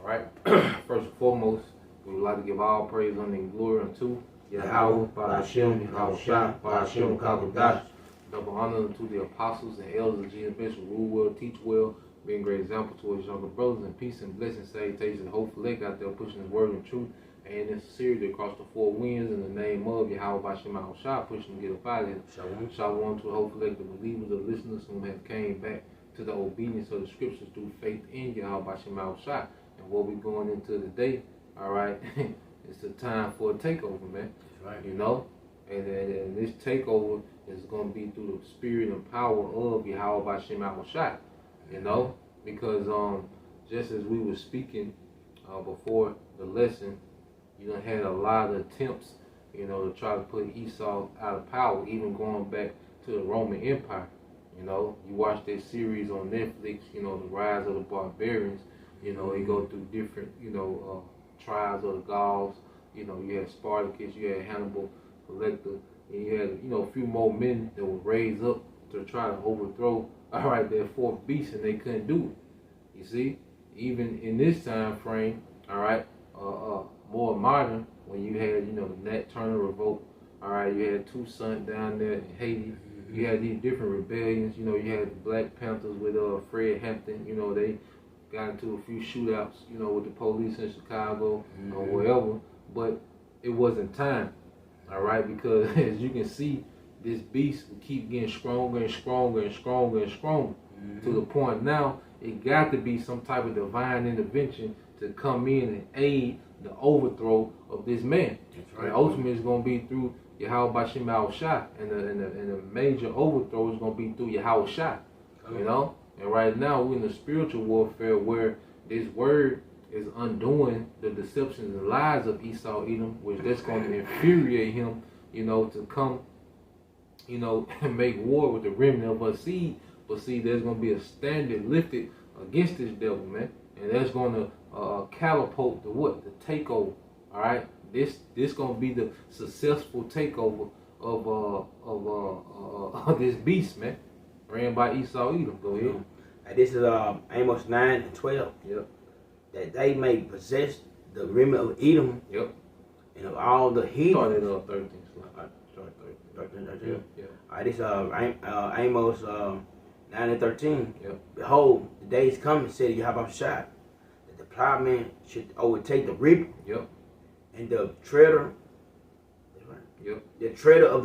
right. First and foremost, we would like to give all praise, honor, and glory unto Yahweh, Ba'ashem, Yahushua, Ba'ashem, Kakodash. Double honor unto the apostles and elders of Jesus, who rule well, teach well, being great example to his younger brothers, and peace and blessings, salutations, and hope for leg out there pushing his word and truth and in sincerity across the four winds in the name of Yahweh Ba'ashem Yahushua, pushing to get up out of here. Shalom to hope for leg the believers, the listeners who have came back to the obedience of the scriptures through faith in Yahweh Ba'ashem Yahushua. And what we're going into today, all right, it's the time for a takeover, man. That's right. You know, and this takeover is going to be through the spirit and power of Yahweh Ba'ashem Yahushua. You know, because just as we were speaking before the lesson, you done had a lot of attempts, you know, to try to put Esau out of power, even going back to the Roman Empire. You know, you watch that series on Netflix, you know, The Rise of the Barbarians. You know, they go through different, you know, tribes of the Gauls. You know, you had Spartacus, you had Hannibal Lecter, and you had, you know, a few more men that were raised up to try to overthrow, all right, their fourth beast, and they couldn't do it. You see, even in this time frame, all right, more modern, when you had, you know, the Nat Turner revolt, all right, you had Toussaint down there in Haiti. You had these different rebellions. You know, you had the Black Panthers with Fred Hampton. You know, they got into a few shootouts, you know, with the police in Chicago or wherever. But it wasn't time, all right, because as you can see, this beast will keep getting stronger and stronger and stronger and stronger to the point now it got to be some type of divine intervention to come in and aid the overthrow of this man. Right. And ultimately, it's going to be through Yahweh Ba'ashem Yahushua, and the major overthrow is going to be through Yahushua. You know, and right now we're in the spiritual warfare where this word is undoing the deceptions and lies of Esau Edom, which that's going to infuriate him, you know, to come, you know, and make war with the remnant of us seed. But see, there's going to be a standard lifted against this devil, man, and that's going to catapult the what? The takeover. All right, this going to be the successful takeover of this beast, man, ran by Esau Edom. Go ahead. And this is Amos 9 and 12. Yep. That they may possess the remnant of Edom. Yep. And of all the heathen. Started 13. Start 13. 13. Yeah. All right, this Amos 9 and 13. Yep. Behold, the days come, said Yahweh Shai, that the plowman should overtake the reaper. Yep. And the treader. Yep. The treader of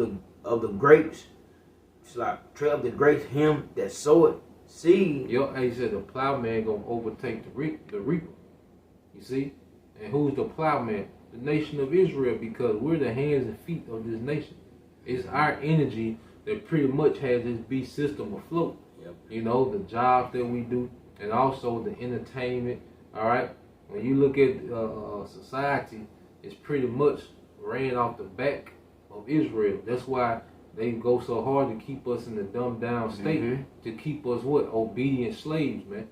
the grapes. It's like tread of the grapes, him that soweth seed. Yep. And he said the plowman gonna overtake the reaper. You see, and who's the plowman? The nation of Israel, because we're the hands and feet of this nation. It's our energy that pretty much has this beast system afloat. Yep. You know, the jobs that we do, and also the entertainment. All right, when you look at society, it's pretty much ran off the back of Israel. That's why they go so hard to keep us in the dumbed down state, to keep us what? Obedient slaves, man.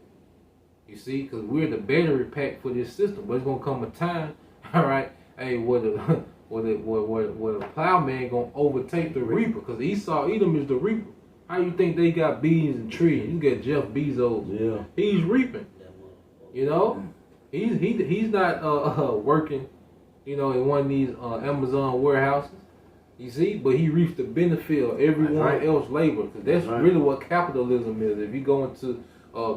You see, because we're the battery pack for this system. But it's gonna come a time, all right, hey, where the plowman gonna overtake the reaper? Because Esau Edom is the reaper. How you think they got bees and trees? You got Jeff Bezos. Yeah. He's reaping. You know, he's not working, you know, in one of these Amazon warehouses. You see, but he reaps the benefit of everyone else's labor. Because that's really what capitalism is. If you go into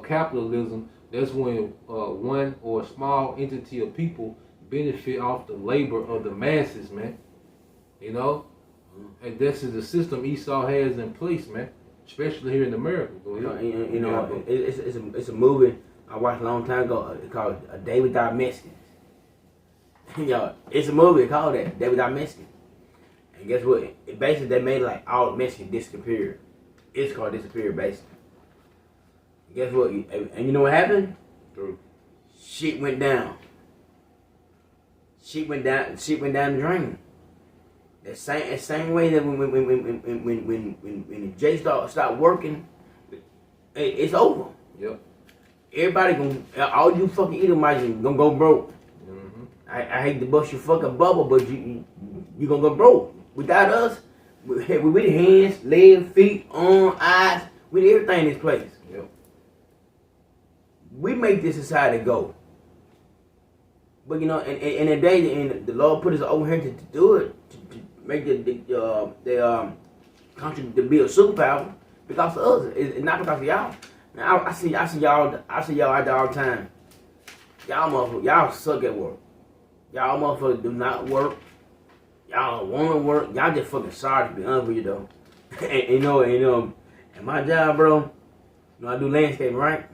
capitalism, that's when one or a small entity of people benefit off the labor of the masses, man. You know? And this is the system Esau has in place, man. Especially here in America. Go ahead. You know, it's a movie I watched a long time ago. It's called A Day Without Mexicans. You know, it's a movie called that, Day Without Mexicans. And guess what? Basically, they made like all Mexicans disappear. It's called Disappear, basically. And guess what? And you know what happened? True. Shit went down. Shit went down the drain. That same way that when the J start working, it's over. Yep. Everybody gonna, all you fucking Edomites gonna go broke. I hate to bust your fucking bubble, but you gonna go broke. Without us, with the hands, legs, feet, arms, eyes, with everything in this place. Yep. We make this society go. But you know, in the day, and the Lord put us over here to do it, to make the country to be a superpower because of us. It's not because of y'all. Man, I see y'all out there all the time. Y'all motherfuckers, y'all suck at work. Y'all motherfuckers do not work. Y'all don't want to work. Y'all just fucking sorry to be honest with you though. and you know, and my job, bro. You know, I do landscaping, right?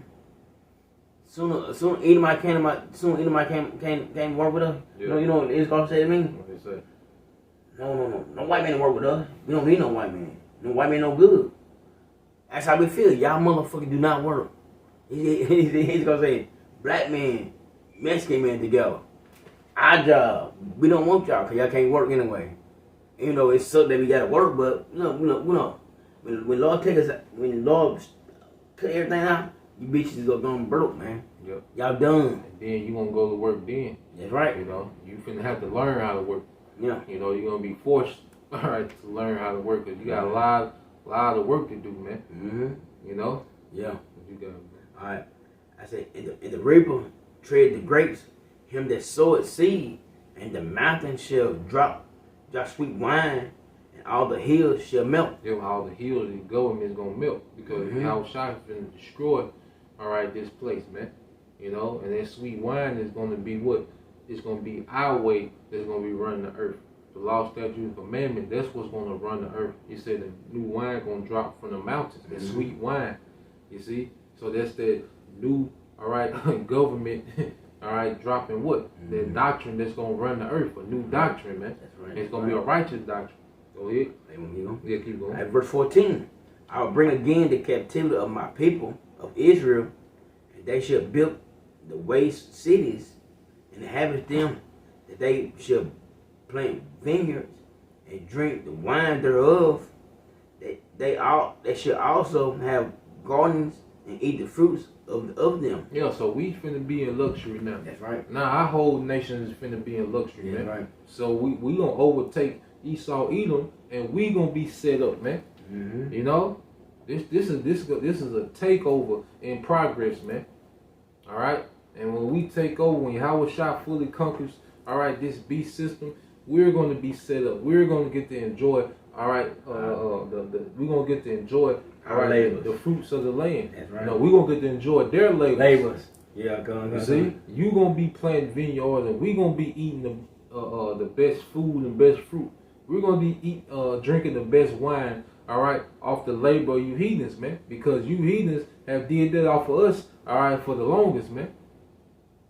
Soon either my came work with us. Yeah. You know what it's gonna say to me? What they say? No white man to work with us. We don't need no white man. No white man no good. That's how we feel. Y'all motherfuckers do not work. He's gonna say black man, Mexican man together. Our job. We don't want y'all because y'all can't work anyway. You know, it sucks that we gotta work, but you know, when Lord take us, when Lord cut everything out, you bitches is gonna broke, man. Yep. Y'all done. And then you gonna go to work then. That's right. You know, you finna have to learn how to work. Yeah. You know, you're gonna be forced, all right, to learn how to work because you got a lot of work to do, man. Mm-hmm. You know. Yeah. What you got, man? All right. I said, in the reaper tread the grapes, him that soweth seed, and the mountain shall drop sweet wine, and all the hills shall melt. Yeah, all the hills of the government is gonna melt because our shot is gonna destroy, all right, this place, man. You know, and that sweet wine is gonna be what? It's gonna be our way that's gonna be running the earth. The law, statute, and commandment, that's what's gonna run the earth. He said the new wine gonna drop from the mountains, that sweet wine. You see? So that's the new, all right, government, all right, dropping what? That doctrine that's gonna run the earth, a new doctrine, man. That's right. It's gonna be a righteous doctrine. Go ahead. Yeah, keep going. Right, verse 14. I will bring again the captivity of my people of Israel, and they shall build the waste cities and inhabit them, that they shall plant vineyards and drink the wine thereof. They shall also have gardens and eat the fruits of them. Yeah, so we finna be in luxury now. That's right. Now our whole nation is finna be in luxury, man. Right. So we gonna overtake Esau, Edom, and we gonna be set up, man. Mm-hmm. You know, this is a takeover in progress, man. All right, and when we take over, when Yahweh Shah fully conquers, all right, this beast system, we're gonna be set up. We're gonna get to enjoy, all right, we're gonna get to enjoy. All right, the fruits of the land. That's right. You know, we're going to get to enjoy their labors. Yeah, go on. You see? You're going to be planting vineyards and we're going to be eating the best food and best fruit. We're going to be drinking the best wine, all right, off the labor of you heathens, man. Because you heathens have did that off of us, all right, for the longest, man.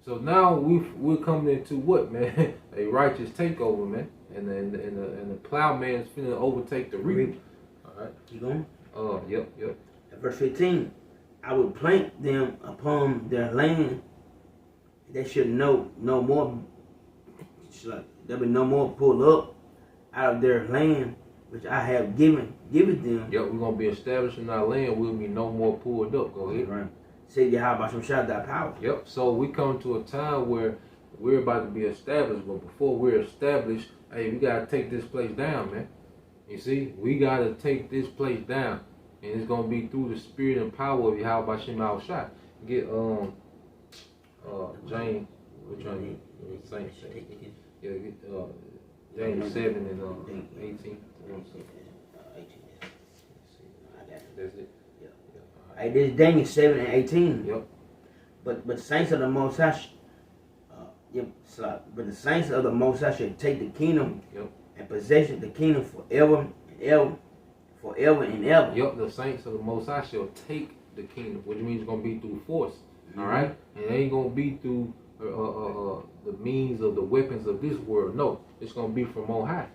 So now we're coming into what, man? A righteous takeover, man. And the plowman is finna overtake the reaper. All right. You going? Yep. At verse 15, I will plant them upon their land. They should no more. There be no more pulled up out of their land, which I have given them. Yep, we're gonna be established in our land. We'll be no more pulled up. Go ahead. Right. Say how about some shout that power. Yep. So we come to a time where we're about to be established, but before we're established, hey, we gotta take this place down, man. You see, we gotta take this place down, and it's gonna be through the spirit and power of Yahweh Shem Al Shai. Get James, we're trying to say, yeah, get James 7 and 18. That's it. Yeah. Hey, this is Daniel 7 and 18. Yep. But the saints of the Most High, but the saints of the Most High should take the kingdom. Yep. And possess the kingdom forever and ever. Forever and ever. Yep, the saints of the Most High shall take the kingdom, which means it's going to be through force. All right? And it ain't going to be through the means of the weapons of this world. No, it's going to be from on high.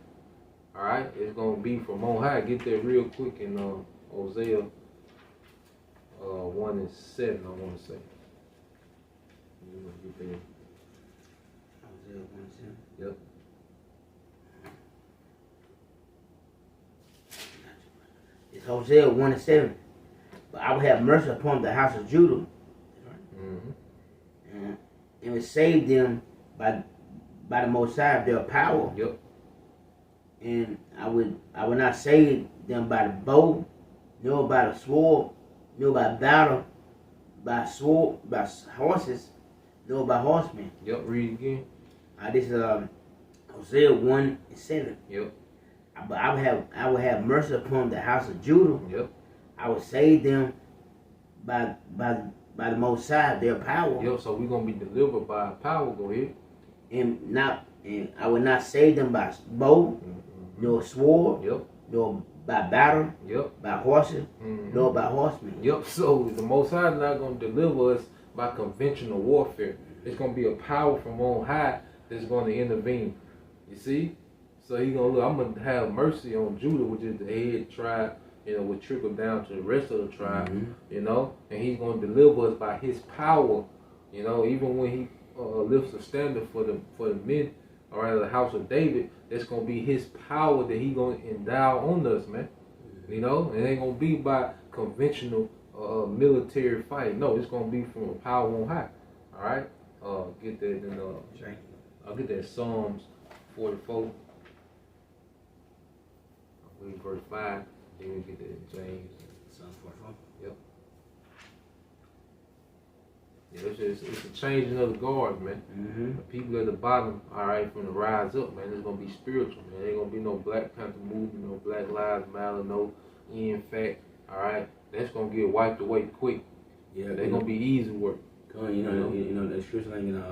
All right? It's going to be from on high. Get that real quick in Hosea 1 and 7, I want to say. Get there. Hosea 1 and 7? Yep. It's Hosea 1 and 7. But I will have mercy upon the house of Judah. Mm-hmm. And will save them by the Most High of their power. Yep. And I will not save them by the bow, nor by the sword, nor by battle, by sword, by horses, nor by horsemen. Yep, read again. This is Hosea 1:7. Yep. But I will have mercy upon the house of Judah. Yep. I will save them by the Most High, their power. Yep. So we're gonna be delivered by power. Go ahead. And I will not save them by bow, nor sword, Yep. nor by battle, Yep. by horses, nor by horsemen. Yep. So the Most High is not gonna deliver us by conventional warfare. It's gonna be a power from on high that's gonna intervene. You see? So he gonna look. I'm gonna have mercy on Judah, which is the head tribe. Will trickle down to the rest of the tribe. And he's gonna deliver us by his power. Even when he lifts a standard for the men, all right, the house of David, that's gonna be his power that he gonna endow on us, man. It ain't gonna be by conventional military fight. No, it's gonna be from a power on high. All right, get that in I'll get that Psalms 44. I'll read verse 5. Then we get that in James. Psalms 44. Yep. Yeah, it's a changing of the guards, man. The people at the bottom, all right, from the rise up, man, it's gonna be spiritual, man. There ain't gonna be no Black Panther movement, no Black Lives Matter, no in fact, all right. That's gonna get wiped away quick. Yeah, they're gonna be easy work. You know the scripture like in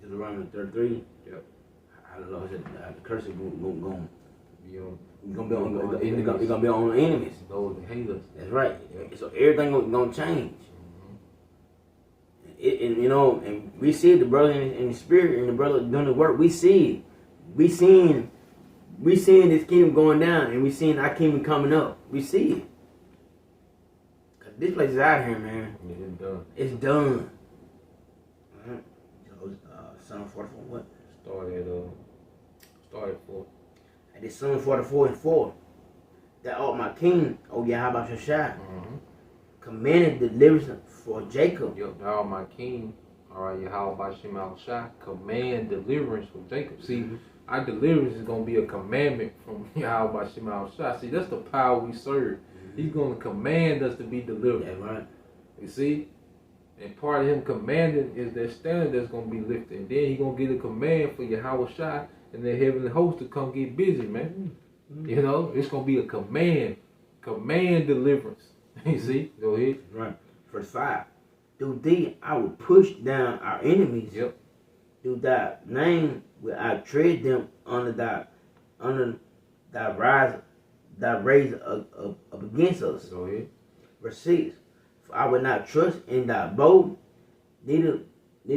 Deuteronomy 33. Yep. How the Lord said the curse is going be on. It's gonna be on the enemies. Those that hate us. That's right. Yep. So everything gonna change. And we see the brother in the spirit and the brother doing the work. We see it. We seeing this kingdom going down, and we seeing our kingdom coming up. We see it. Cause this place is out here, man. Yeah, it's done. It's done. Psalm 44. What? Started for. And this Psalm 44:4. That art my king, O Yahweh Shai, commanded deliverance for Jacob. Yep, thou art my king. All right, Yahweh Shai, command deliverance for Jacob. See, our deliverance is going to be a commandment from Yahweh Shai. See, that's the power we serve. He's going to command us to be delivered. Yeah, right. You see? And part of him commanding is that standard that's going to be lifted. And then he's going to get a command for Yahweh Shai and the heavenly host to come get busy, man. It's going to be a command deliverance. You see? Go ahead. Right. Verse 5. Through thee I will push down our enemies. Yep. Through thy name will I tread them under thy raise up against us. Go ahead. Verse 6. For I will not trust in thy bow, neither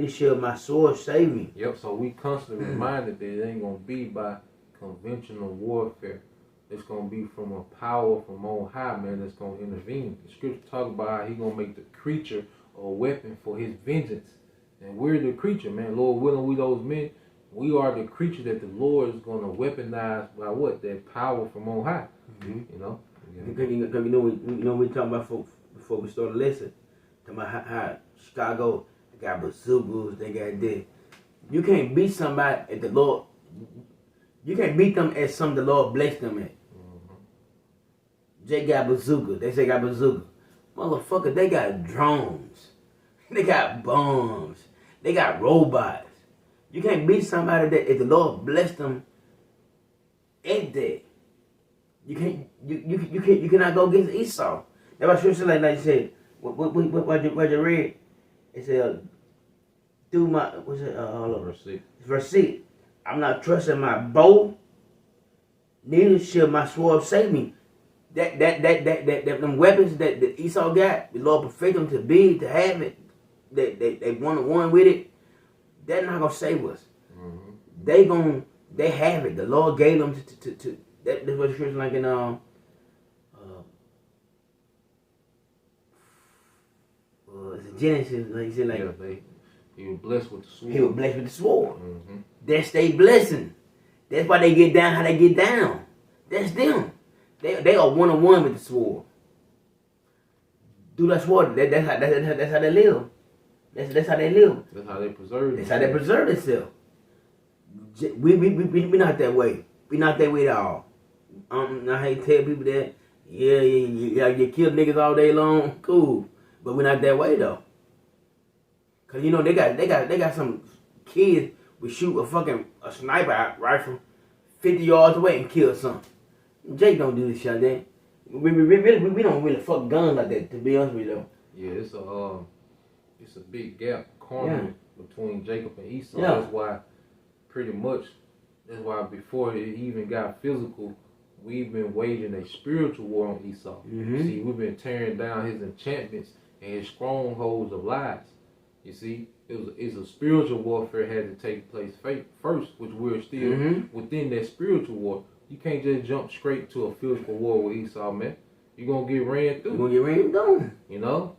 shall my sword save me. Yep, so we constantly reminded that it ain't going to be by conventional warfare. It's going to be from a power from on high, man, that's going to intervene. The scripture talk about how he going to make the creature a weapon for his vengeance. And we're the creature, man. Lord willing, we those men. We are the creature that the Lord is going to weaponize by what? That power from on high. Because we talking about before we start the lesson, talking about how Chicago, they got bazookas, they got this. You can't beat somebody at the Lord. You can't beat them at something the Lord blessed them at. They got bazooka. They say got bazooka. Motherfucker, they got drones. They got bombs. They got robots. You can't beat somebody that if the Lord blessed them at that. You cannot go against Esau. That's why scripture like you said. What you read? It said, "Do my what's it? Verse 6. Verse 6. I'm not trusting my bow, neither shall my sword save me." That them weapons that Esau got, the Lord perfect them to have it. They one with it. They're not gonna save us. They have it. The Lord gave them to that's what the scripture like in Genesis, like you said, like he was blessed with the sword. He was blessed with the sword. That's their blessing. That's why they get down how they get down. That's them. They are one-on-one with the sword. Do that sword. That's how they live. That's how they live. That's how they preserve. That's how they preserve themselves. We not that way. We not that way at all. I hate to tell people that. Yeah, you kill niggas all day long. Cool, but we're not that way though. Cause they got some kids would shoot a sniper rifle 50 yards away and kill something. Jake don't do this shit like that. We don't really fuck guns like that, to be honest with you. Yeah, it's a big gap corner between Jacob and Esau. Yeah. That's why before it even got physical, we've been waging a spiritual war on Esau. Mm-hmm. See, we've been tearing down his enchantments and his strongholds of lies. You see, it's a spiritual warfare had to take place first, which we're still within that spiritual war. You can't just jump straight to a physical war with Esau, man. You're gonna get ran through. You're gonna get ran down. You know,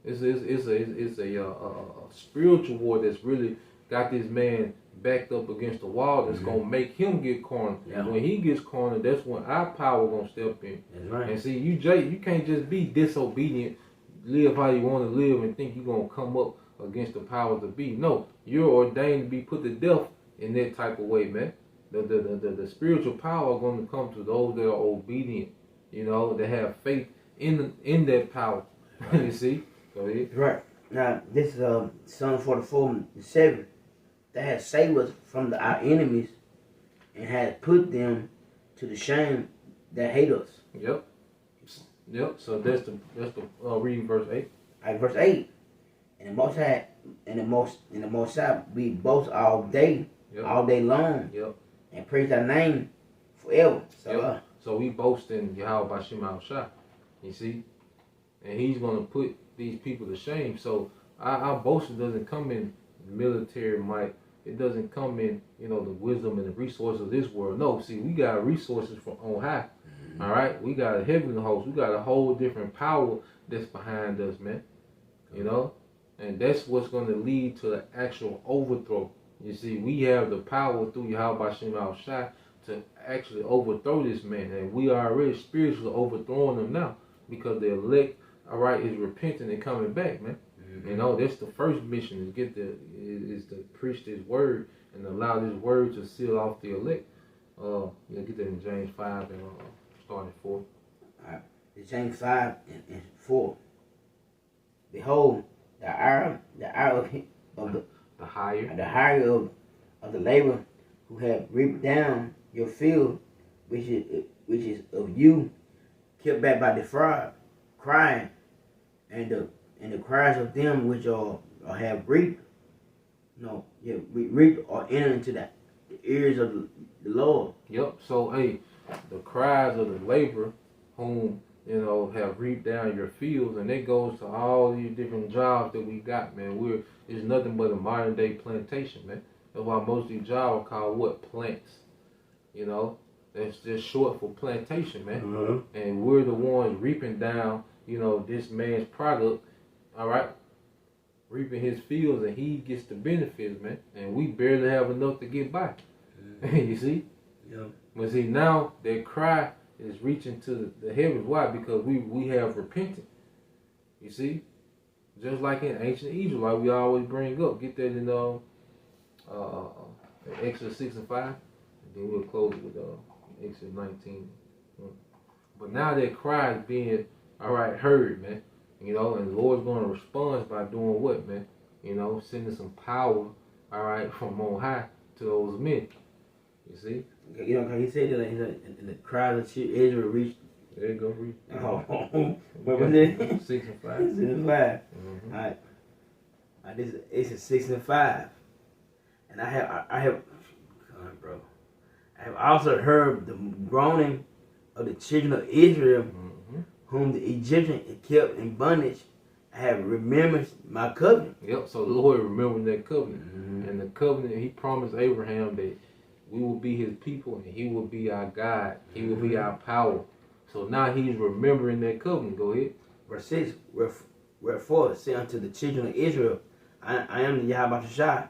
it's a spiritual war that's really got this man backed up against the wall. That's gonna make him get cornered. Yeah. And when he gets cornered, that's when our power gonna step in. That's right. And see, you can't just be disobedient, live how you want to live, and think you're gonna come up against the powers that be. No, you're ordained to be put to death in that type of way, man. The spiritual power is going to come to those that are obedient, you know, that have faith in that power. You see? Go ahead. Right. Now, this is Psalm 44:7 that has saved us from our enemies and has put them to the shame that hate us. Yep. So that's the reading verse 8. Verse 8. And the Most High, we boast all day, all day long. Yep. And praise thy name forever. So we boast in Yahweh Bashim Al-Shah. You see? And he's going to put these people to shame. So our boasting doesn't come in military might. It doesn't come in, you know, the wisdom and the resources of this world. No, see, we got resources from on high. All right? We got a heavenly host. We got a whole different power that's behind us, man. You know? And that's what's going to lead to the actual overthrow. You see, we have the power through Yahweh Bashim Al-Shai to actually overthrow this man. And we are already spiritually overthrowing them now because the elect, all right, is repenting and coming back, man. You know, that's the first mission is to preach this word and allow this word to seal off the elect. Get that in James 5 and start at 4. All right. James 5 and 4. Behold, the hour of the hire of the labor who have reaped down your field, which is of you, kept back by the fraud, crying, and the cries of them which are have reaped, reaped or entered into the ears of the Lord. Yep. So hey, the cries of the labor whom have reaped down your fields, and it goes to all these different jobs that we got, man. It's nothing but a modern day plantation, man. That's why most of these jobs are called what? Plants. You know, that's just short for plantation, man. Mm-hmm. And we're the ones reaping down, this man's product, all right, reaping his fields, and he gets the benefits, man. And we barely have enough to get by. Mm-hmm. You see? Yeah. But see, now that cry is reaching to the heavens. Why? Because we have repented. You see? Just like in ancient Egypt, like we always bring up. Get that in Exodus 6 and 5. And then we'll close with Exodus 19. But now that cry is being, heard, man. And the Lord's going to respond by doing what, man? Sending some power, from on high to those men. You see? He said that the cries of Israel reached. There you go, reach. What was it? 6 and 5. 6 and 5. Mm-hmm. All right. This is 6 and 5. And I have also heard the groaning of the children of Israel, whom the Egyptians kept in bondage. I have remembered my covenant. Yep. So the Lord remembered that covenant, and the covenant He promised Abraham that we will be His people, and He will be our God. He will be our power. So now He's remembering that covenant. Go ahead. Verse 6. Wherefore say unto the children of Israel, I am the Yahweh Shai,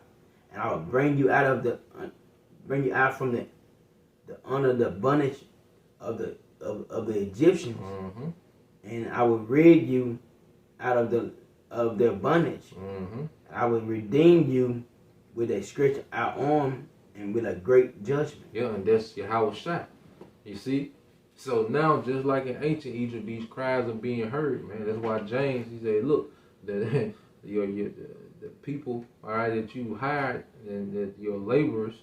and I will bring you out from the under the bondage of the Egyptians, and I will rid you out of their bondage. I will redeem you with a stretched out arm and with a great judgment. Yeah, and that's Yahweh Shai. You see? So now, just like in ancient Egypt, these cries are being heard, man. That's why James, he said, look, the people, all right, that you hired and that your laborers,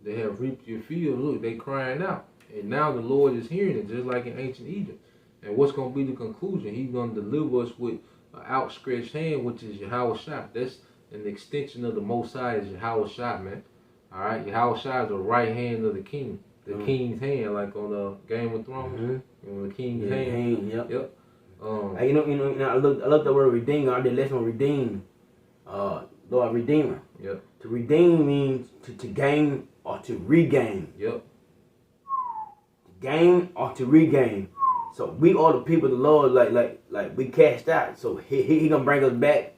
they have reaped your field. Look, they crying out. And now the Lord is hearing it, just like in ancient Egypt. And what's going to be the conclusion? He's going to deliver us with an outstretched hand, which is Yahweh Shai. That's an extension of the Most High, is Yahweh Shai, man. All right, Yahweh Shai is the right hand of the king. The king's hand, like on the Game of Thrones. The king's hand. Yep. I looked the word redeem. I did lesson on redeem. Lord Redeemer. Yep. To redeem means to gain or to regain. Yep. To gain or to regain. So we are the people of the Lord, like we cast out. So he gonna bring us back.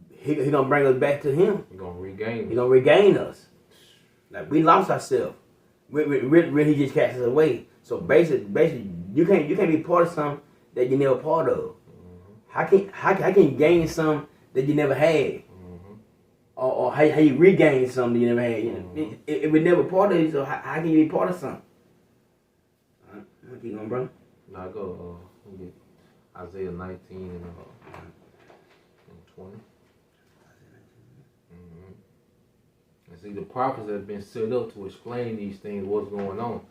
He gonna bring us back to him. He gonna regain us. He gonna regain us. Like we lost ourselves. Really, he just cast us away. So basically, you can't be part of something that you never part of. How can you gain something that you never had? Or how you regain something you never had? You know, if we never part of it, so how can you be part of something? Keep going, bro. Now go. Get Isaiah 19 and 20. And see, the prophets have been set up to explain these things, what's going on.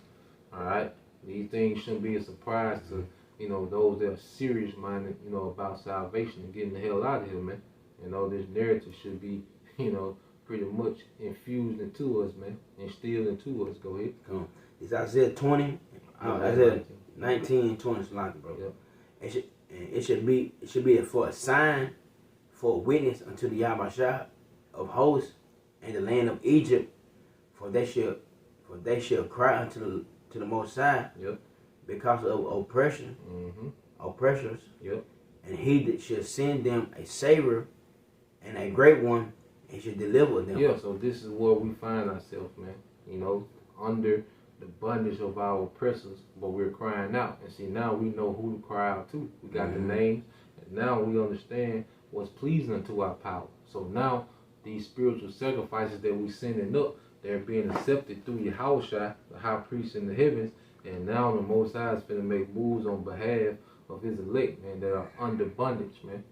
All right, these things shouldn't be a surprise to those that are serious minded, about salvation and getting the hell out of here, man. This narrative should be, pretty much infused into us, man, instilled into us. Go ahead. Come on. It's Isaiah 20. Isaiah 19 and 20 is like, bro. Yep. It should be for a sign, for a witness unto the Yahweh of hosts and the land of Egypt, for they shall cry unto the Most High. Yep. Because of oppression, oppressors. Yep. And he that shall send them a savior and a great one, and shall deliver them. Yeah. So this is where we find ourselves, man. Under the bondage of our oppressors, but we're crying out. And see, now we know who to cry out to. We got the names, and now we understand what's pleasing unto our power. So now these spiritual sacrifices that we sending up, they're being accepted through Yahweh Shai, the high priest in the heavens, and now the Most High is finna make moves on behalf of his elect, man, that are under bondage, man.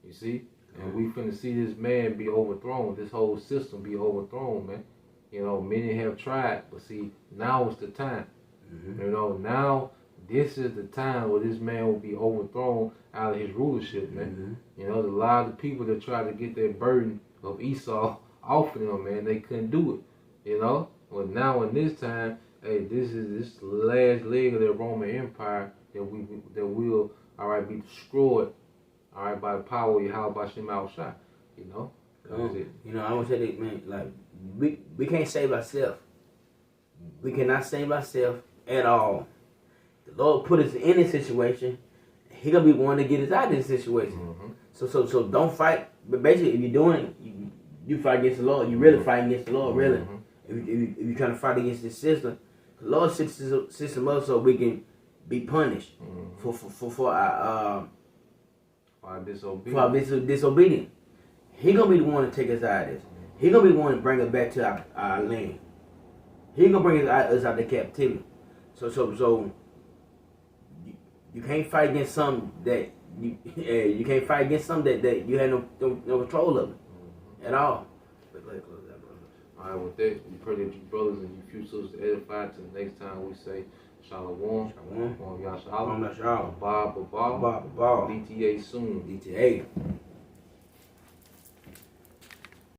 You see? And we finna see this man be overthrown, this whole system be overthrown, man. Many have tried, but see, now is the time. Now this is the time where this man will be overthrown out of his rulership, man. There's a lot of people that try to get that burden of Esau off of them, man. They couldn't do it, Well, now in this time, hey, this is the last leg of the Roman Empire that will, all right, be destroyed, all right, by the power of Yahweh Shem Shai, I would say that, man, like, we can't save ourselves. We cannot save ourselves at all. The Lord put us in this situation. He gonna be one to get us out of this situation. So don't fight. But basically, if you're doing it, you fight against the Lord. You really fight against the Lord, really. If you're trying to fight against this system, the Lord sets this system up so we can be punished for our disobedience. He gonna be the one to take us out of this. He gonna be the one to bring us back to our land. He gonna bring us out of captivity. So you can't fight against something that you can't fight against something that you have no control of it at all. All right, with that, we pray that you brothers and you few sisters edified till the next time we say Shalom. Shalom. Y'all Shalom. Shalom. Bob. DTA. DTA soon. DTA.